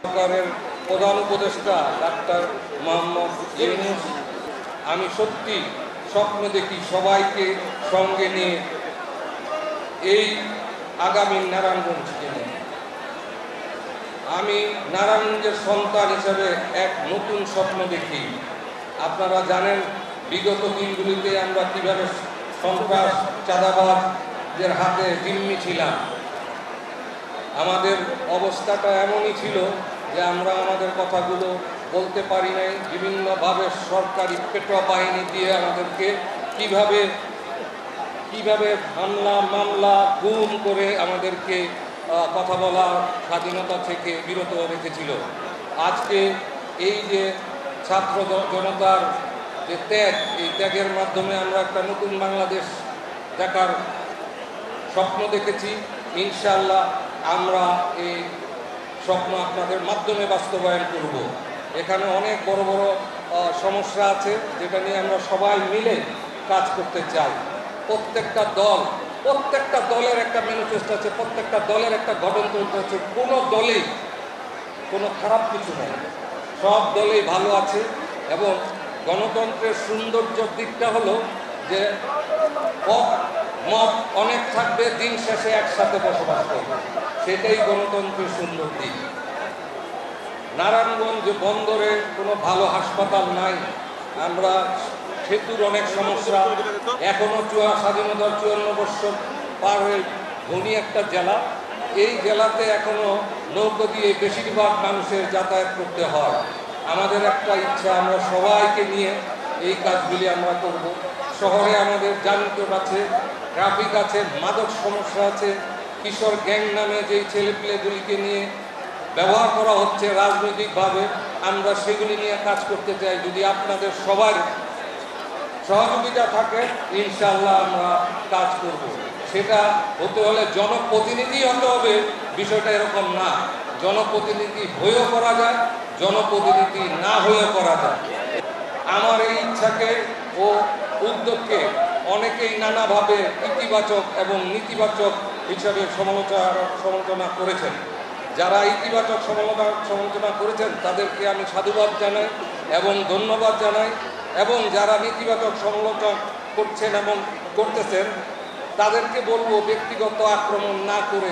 সরকারের প্রধান উপদেষ্টা ডাক্তার মোহাম্মদ ইউনূস, আমি সত্যি স্বপ্ন দেখি সবাইকে সঙ্গে নিয়ে এই আগামী নারায়ণগঞ্জকে নিয়ে। আমি নারায়ণগঞ্জের সন্তান হিসেবে এক নতুন স্বপ্ন দেখি। আপনারা জানেন বিগত দিনগুলিতে আমরা কীভাবে সন্ত্রাস চাঁদাবাজদের হাতে জিম্মি ছিলাম। আমাদের অবস্থাটা এমনই ছিল যে আমরা আমাদের কথাগুলো বলতে পারি নাই। বিভিন্নভাবে সরকারি পেটোয়া বাহিনী দিয়ে আমাদেরকে কিভাবে হামলা মামলা গুম করে আমাদেরকে কথা বলার স্বাধীনতা থেকে বিরত রেখেছিল। আজকে এই যে ছাত্র জনতার যে ত্যাগ, এই ত্যাগের মাধ্যমে আমরা একটা নতুন বাংলাদেশ দেখার স্বপ্ন দেখেছি। ইনশাআল্লাহ আমরা এই স্বপ্ন আপনাদের মাধ্যমে বাস্তবায়ন করব। এখানে অনেক বড় বড় সমস্যা আছে যেটা নিয়ে আমরা সবাই মিলে কাজ করতে চাই। প্রত্যেকটা দলের একটা ম্যানিফেস্টো আছে, প্রত্যেকটা দলের একটা গঠনতন্ত্র আছে। কোনো দলেই কোনো খারাপ কিছু নেই, সব দলেই ভালো আছে। এবং গণতন্ত্রের সৌন্দর্যের দিকটা হলো যে মত অনেক থাকবে, দিন শেষে একসাথে বসবাস করবে, সেটাই গণতন্ত্রের সুন্দর দিক। নারায়ণগঞ্জ বন্দরে কোনো ভালো হাসপাতাল নাই, আমরা সেতুর অনেক সমস্যা, এখনও স্বাধীনতার 54 বছর পার হয়ে ধনী একটা জেলা। এই জেলাতে এখনও নৌকো দিয়ে বেশিরভাগ মানুষের যাতায়াত করতে হয়। আমাদের একটা ইচ্ছা, আমরা সবাইকে নিয়ে এই কাজগুলি আমরা করব। শহরে আমাদের যানজট আছে, ট্রাফিক আছে, মাদক সমস্যা আছে, কিশোর গ্যাং নামে যেই ছেলেপিলেগুলিকে নিয়ে ব্যবহার করা হচ্ছে রাজনৈতিকভাবে, আমরা সেগুলি নিয়ে কাজ করতে চাই। যদি আপনাদের সবার সহযোগিতা থাকে ইনশাআল্লাহ আমরা কাজ করব। সেটা হতে হলে জনপ্রতিনিধি হতে হবে, বিষয়টা এরকম না। জনপ্রতিনিধি হয়েও করা যায়, জনপ্রতিনিধি না হয়েও করা যায়। আমার এই ইচ্ছাকে ও উদ্যোগকে অনেকেই নানাভাবে ইতিবাচক এবং নেতিবাচক হিসাবে সমালোচনা করেছেন। যারা ইতিবাচক সমালোচনা করেছেন তাদেরকে আমি সাধুবাদ জানাই এবং ধন্যবাদ জানাই। এবং যারা নেতিবাচক সমালোচনা করছেন এবং করতেছেন তাদেরকে বলবো ব্যক্তিগত আক্রমণ না করে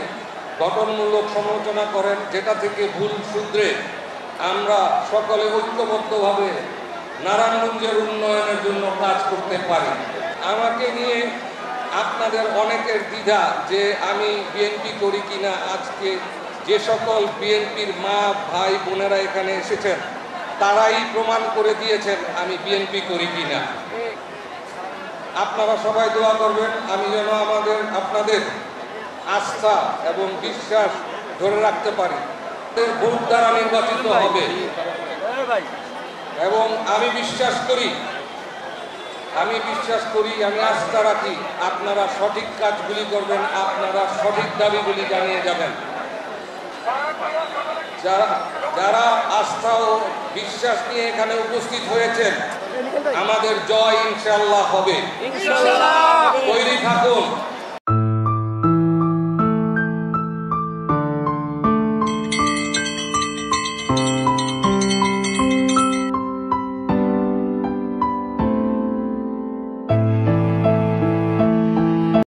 গঠনমূলক সমালোচনা করেন, যেটা থেকে ভুল শুধরে আমরা সকলে ঐক্যবদ্ধভাবে নারায়ণগঞ্জের উন্নয়নের জন্য কাজ করতে পারি। আমাকে নিয়ে আপনাদের অনেকের দ্বিধা যে আমি বিএনপি করি কিনা, আজকে যে সকল বিএনপির মা ভাই বোনেরা এখানে এসেছেন তারাই প্রমাণ করে দিয়েছেন আমি বিএনপি করি কিনা। আপনারা সবাই দোয়া করবেন আমি যেন আপনাদের আস্থা এবং বিশ্বাস ধরে রাখতে পারি। ভোট দ্বারা নির্বাচিত হবে এবং আমি বিশ্বাস করি, আমি আস্থা রাখি আপনারা সঠিক কাজগুলি করবেন, আপনারা সঠিক দাবিগুলি জানিয়ে যাবেন। যারা আস্থা ও বিশ্বাস নিয়ে এখানে উপস্থিত হয়েছেন, আমাদের জয় ইনশাআল্লাহ হবে। তৈরি থাকুন।